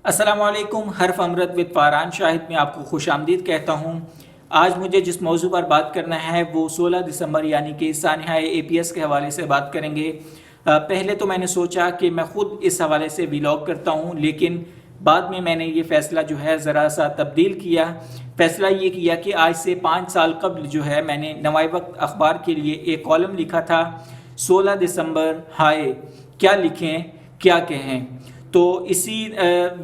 अस्सलाम वालेकुम। हर्फ अमरत विद फारहान शाहिद में आपको खुश आमदीद कहता हूँ। आज मुझे जिस मौजू पर बात करना है वो 16 दिसंबर यानी कि सानिया APS के हवाले से बात करेंगे। पहले तो मैंने सोचा कि मैं ख़ुद इस हवाले से व्लॉग करता हूँ, लेकिन बाद में मैंने ये फ़ैसला जो है ज़रा सा तब्दील किया। फ़ैसला ये किया कि आज से 5 साल कबल जो है मैंने नवाए वक्त अखबार के लिए एक कॉलम लिखा था, 16 दिसंबर हाय क्या लिखें क्या कहें। तो इसी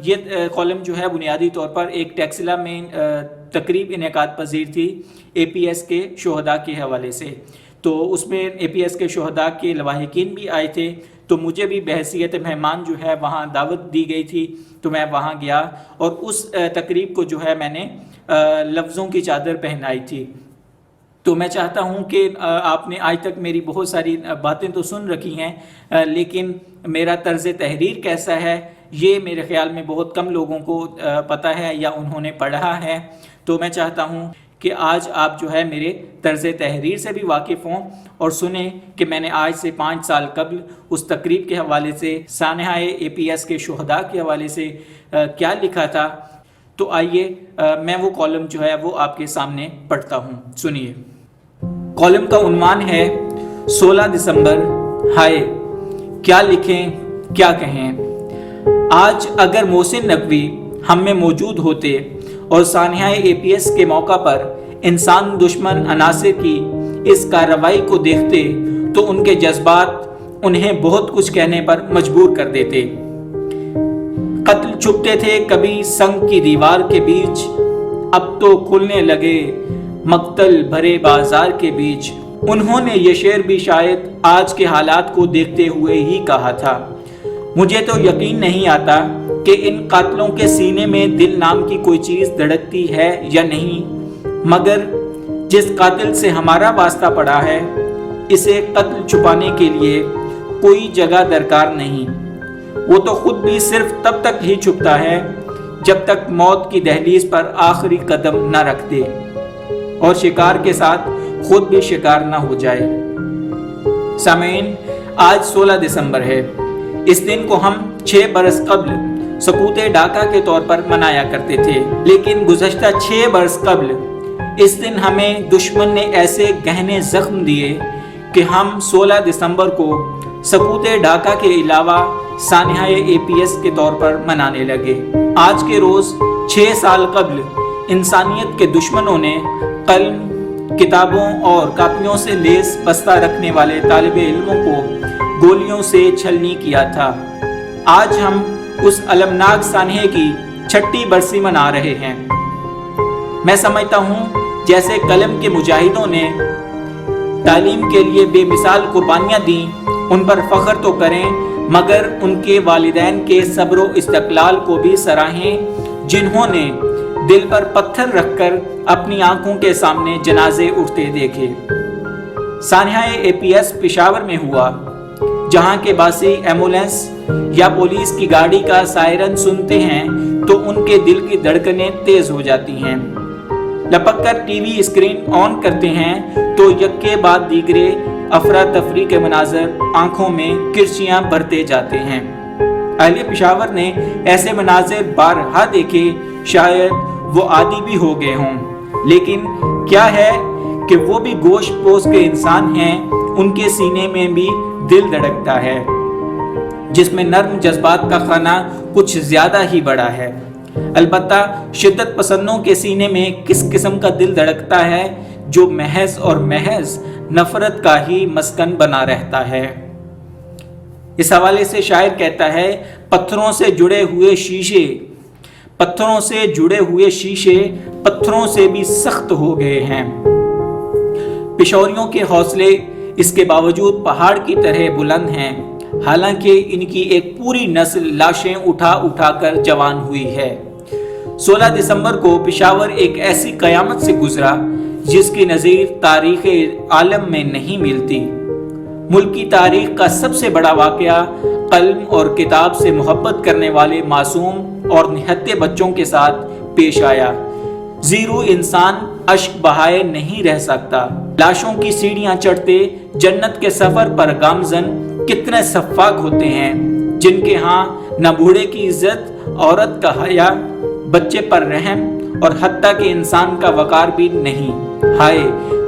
ये कॉलम जो है बुनियादी तौर पर एक टेक्सिला में तकरीब इनेकाद पजीर थी APS के शोहदा के हवाले से। तो उसमें APS के शोहदा के लवाहिकीन भी आए थे, तो मुझे भी बहैसियत मेहमान जो है वहाँ दावत दी गई थी। तो मैं वहाँ गया और उस तकरीब को जो है मैंने लफ्ज़ों की चादर पहनाई थी। तो मैं चाहता हूं कि आपने आज तक मेरी बहुत सारी बातें तो सुन रखी हैं, लेकिन मेरा तर्ज़ तहरीर कैसा है ये मेरे ख़्याल में बहुत कम लोगों को पता है या उन्होंने पढ़ा है। तो मैं चाहता हूं कि आज आप जो है मेरे तर्ज़ तहरीर से भी वाकिफ़ हों और सुने कि मैंने आज से 5 साल कबल उस तकरीब के हवाले से, सानिया APS के शोहदा के हवाले से क्या लिखा था। तो आइए मैं वो कॉलम जो है वो आपके सामने पढ़ता हूँ, सुनिए। कॉलम का उन्वान है 16 दिसंबर हाय क्या लिखें क्या कहें। आज अगर मोहसिन नकवी हम में मौजूद होते और सानिया APS के मौका पर इंसान दुश्मन अनासिर की इस कार्रवाई को देखते तो उनके जज्बात उन्हें बहुत कुछ कहने पर मजबूर कर देते। कत्ल छुपते थे कभी संग की दीवार के बीच, अब तो खुलने लगे मक्तल भरे बाजार के बीच। उन्होंने ये शेर भी शायद आज के हालात को देखते हुए ही कहा था। मुझे तो यकीन नहीं आता कि इन कातलों के सीने में दिल नाम की कोई चीज़ धड़कती है या नहीं, मगर जिस कातिल से हमारा वास्ता पड़ा है इसे कत्ल छुपाने के लिए कोई जगह दरकार नहीं। वो तो खुद भी सिर्फ तब तक ही छुपता है जब तक मौत की दहलीज पर आखिरी कदम न रख दे और शिकार के साथ खुद भी शिकार ना हो जाए। सामीन, आज 16 दिसंबर है। इस दिन को हम 6 बरस कबल सकूते डाका के तौर पर मनाया करते थे, लेकिन गुज़श्ता 6 बरस कबल इस दिन हमें दुश्मन ने ऐसे गहने जख्म दिए कि हम 16 दिसंबर को सकूते डाका के अलावा सानिया APS के तौर पर मनाने लगे। आज के रोज़ 6 साल कबल इंसानियत के दुश्मनों ने कलम, किताबों और कापियों से लेस बस्ता रखने वाले तालिबे इल्मों को गोलियों से छलनी किया था। आज हम उस अलमनाक सानिया की 6ठी बरसी मना रहे हैं। मैं समझता हूँ जैसे कलम के मुजाहिदों ने तालीम के लिए बेमिसाल कुर्बानियाँ दी, उन पर फ़ख्र तो करें, मगर उनके वालिदैन के सब्र इस्तक़लाल को भी सराहें जिन्होंने दिल पर पत्थर रखकर अपनी आंखों के सामने जनाजे उठते देखे। सानिया APS पेशावर में हुआ, जहां के बासी एम्बुलेंस या पुलिस की गाड़ी का सायरन सुनते हैं तो उनके दिल की धड़कनें तेज हो जाती हैं। लपक कर TV स्क्रीन ऑन करते हैं तो यक्के बाद दीगरे अफरा तफरी के मनाजर आंखों में किरचियां भरते जाते हैं। अहले पेशावर ने ऐसे मनाजिर बारहा देखे, शायद वो आदी भी हो गए हों, लेकिन क्या है कि वो भी गोश्त पोश के इंसान हैं। उनके सीने में भी दिल धड़कता है, जिसमें नर्म जज्बात का खाना कुछ ज्यादा ही बड़ा है। अलबत्ता शिद्दत पसंदों के सीने में किस किस्म का दिल धड़कता है जो महज और महज नफरत का ही मस्कन बना रहता है। इस हवाले से शायर कहता है, पत्थरों से जुड़े हुए शीशे पत्थरों से भी सख्त हो गए हैं। पिशौरियों के हौसले इसके बावजूद पहाड़ की तरह बुलंद हैं, हालांकि इनकी एक पूरी नस्ल लाशें उठा उठा कर जवान हुई है। 16 दिसंबर को पेशावर एक ऐसी कयामत से गुजरा जिसकी नज़ीर तारीख़ आलम में नहीं मिलती। मुल्क की तारीख का सबसे बड़ा वाक़या कलम और किताब से मोहब्बत करने वाले मासूम और निहत्ते बच्चों के साथ पेश आया। जीरो इंसान अश्क बहाए नहीं रह सकता। लाशों की सीढ़ियां चढ़ते जन्नत के सफर पर गामजन कितने सफ़ाक होते हैं जिनके हाँ न बूढ़े की इज्जत, औरत का हया, बच्चे पर रहम और हत्ता के इंसान का वकार भी नहीं। हाय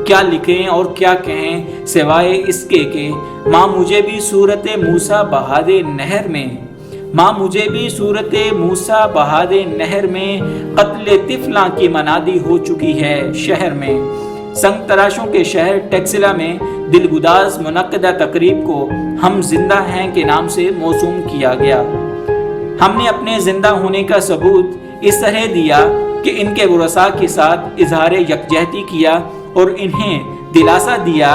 क्या लिखें और क्या कहें सिवाय इसके के माँ मुझे भी सूरत मूसा बहा दे नहर में, माँ मुझे भी सूरत मूसा बहा दे नहर में, कत्ले तिफला की मनादी हो चुकी है शहर में। संग तराशों के शहर टेक्सिला में दिलगुदाज मुनक्कदा तकरीब को हम जिंदा हैं के नाम से मौसूम किया गया। हमने अपने जिंदा होने का सबूत इस तरह दिया कि इनके वरसा के साथ इजहार यकजहती किया और इन्हें दिलासा दिया,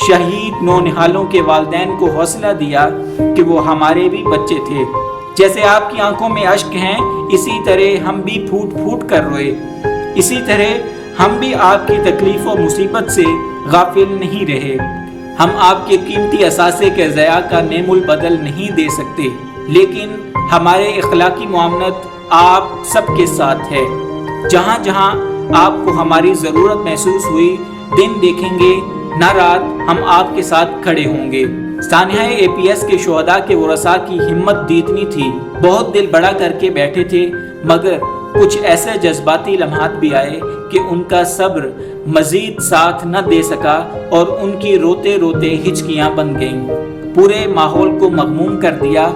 शहीद नौनिहालों के वालिदैन को हौसला दिया कि वो हमारे भी बच्चे थे। जैसे आपकी आंखों में अश्क हैं इसी तरह हम भी फूट फूट कर रोए, इसी तरह हम भी आपकी तकलीफ और मुसीबत से गाफिल नहीं रहे। हम आपके कीमती असासे के ज़या का नेमुल बदल नहीं दे सकते, लेकिन हमारे इखलाकी मुआमनत आप सबके साथ है। जहाँ जहाँ आपको हमारी ज़रूरत महसूस हुई, दिन देखेंगे न रात हम आपके साथ खड़े होंगे। सानिया APS के शुहदा के वरसा की हिम्मत दीदनी थी, बहुत दिल बड़ा करके बैठे थे, मगर कुछ ऐसे जज्बाती लम्हात भी आए कि उनका सब्र मजीद साथ न दे सका और उनकी रोते रोते हिचकियां बन गईं, पूरे माहौल को मगमूम कर दिया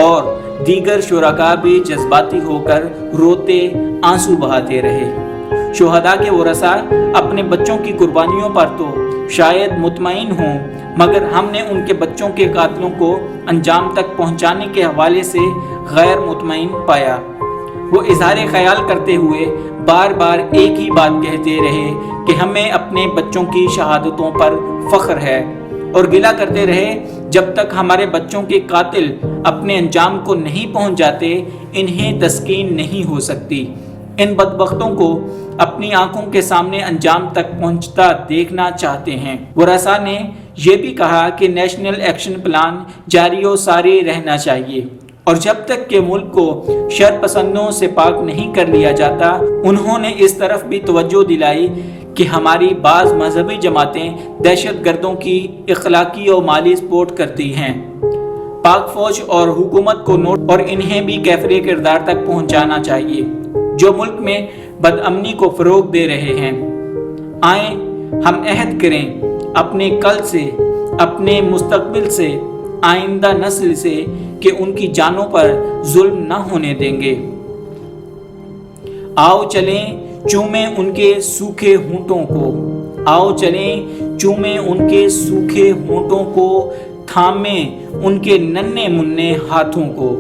और दीगर शुरका भी जज्बाती होकर रोते आंसू बहाते रहे। शुहदा के वरसा अपने बच्चों की कुर्बानियों पर तो शायद मुतमईन हों, मगर हमने उनके बच्चों के कातलों को अंजाम तक पहुंचाने के हवाले से गैर मुतमईन पाया। वो इजहार ख्याल करते हुए बार बार एक ही बात कहते रहे कि हमें अपने बच्चों की शहादतों पर फख्र है, और गिला करते रहे जब तक हमारे बच्चों के कातिल अपने अंजाम को नहीं पहुंच जाते इन्हें तस्कीन नहीं हो सकती। इन बदबख्तों को अपनी आंखों के सामने अंजाम तक पहुंचता देखना चाहते हैं। वरसा ने यह भी कहा कि नेशनल एक्शन प्लान जारी व सारी रहना चाहिए, और जब तक के मुल्क को शरपसंदों से पाक नहीं कर लिया जाता, उन्होंने इस तरफ भी तवज्जो दिलाई कि हमारी बाज़ मजहबी जमातें दहशत गर्दों की इखलाकी और माली सपोर्ट करती हैं। पाक फौज और हुकूमत को नोट और इन्हें भी कैफरे किरदार तक पहुंचाना चाहिए जो मुल्क में बदअमनी को फ़रोग दे रहे हैं। आए हम अहद करें अपने कल से, अपने मुस्तकबिल से, आइंदा नस्ल से कि उनकी जानों पर जुल्म न होने देंगे। आओ चलें चूमें उनके सूखे होंठों को, आओ चलें चूमें उनके सूखे होंठों को, थामें उनके नन्हे मुन्ने हाथों को।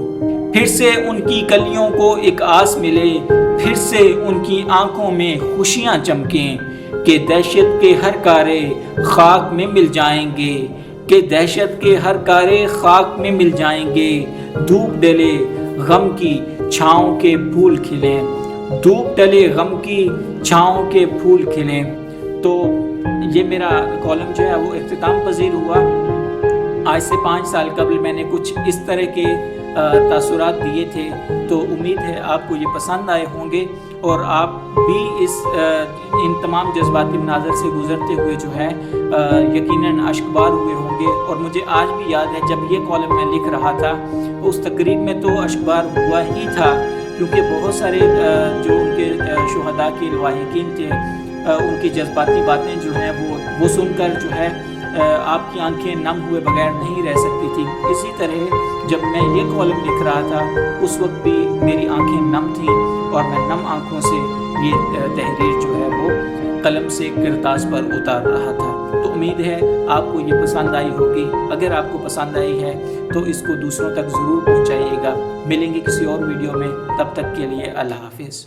फिर से उनकी कलियों को एक आस मिले, फिर से उनकी आंखों में खुशियां चमकें कि दहशत के हर कारे खाक में मिल जाएंगे, कि दहशत के हर कारे खाक में मिल जाएंगे। धूप डले गम की छाँव के फूल खिलें, धूप डले गम की छाँव के फूल खिलें। तो ये मेरा कॉलम जो है वो इख्तिताम पजीर हुआ। आज से 5 साल कबल मैंने कुछ इस तरह के तासुरात दिए थे, तो उम्मीद है आपको ये पसंद आए होंगे और आप भी इन तमाम जज्बाती मनाज़र से गुज़रते हुए जो है यकीनन अश्कबार हुए होंगे। और मुझे आज भी याद है जब ये कॉलम मैं लिख रहा था उस तकरीब में तो अश्कबार हुआ ही था, क्योंकि बहुत सारे जो उनके शुहदा के लवाहिकीन थे उनकी जज्बाती बातें जो हैं वो सुनकर जो है आपकी आंखें नम हुए बगैर नहीं रह सकती थी। इसी तरह जब मैं ये कॉलम लिख रहा था उस वक्त भी मेरी आंखें नम थीं और मैं नम आंखों से ये तहरीर जो है वो कलम से किरतास पर उतार रहा था। तो उम्मीद है आपको ये पसंद आई होगी। अगर आपको पसंद आई है तो इसको दूसरों तक ज़रूर पहुंचाइएगा। मिलेंगे किसी और वीडियो में, तब तक के लिए अल्लाह हाफिज़।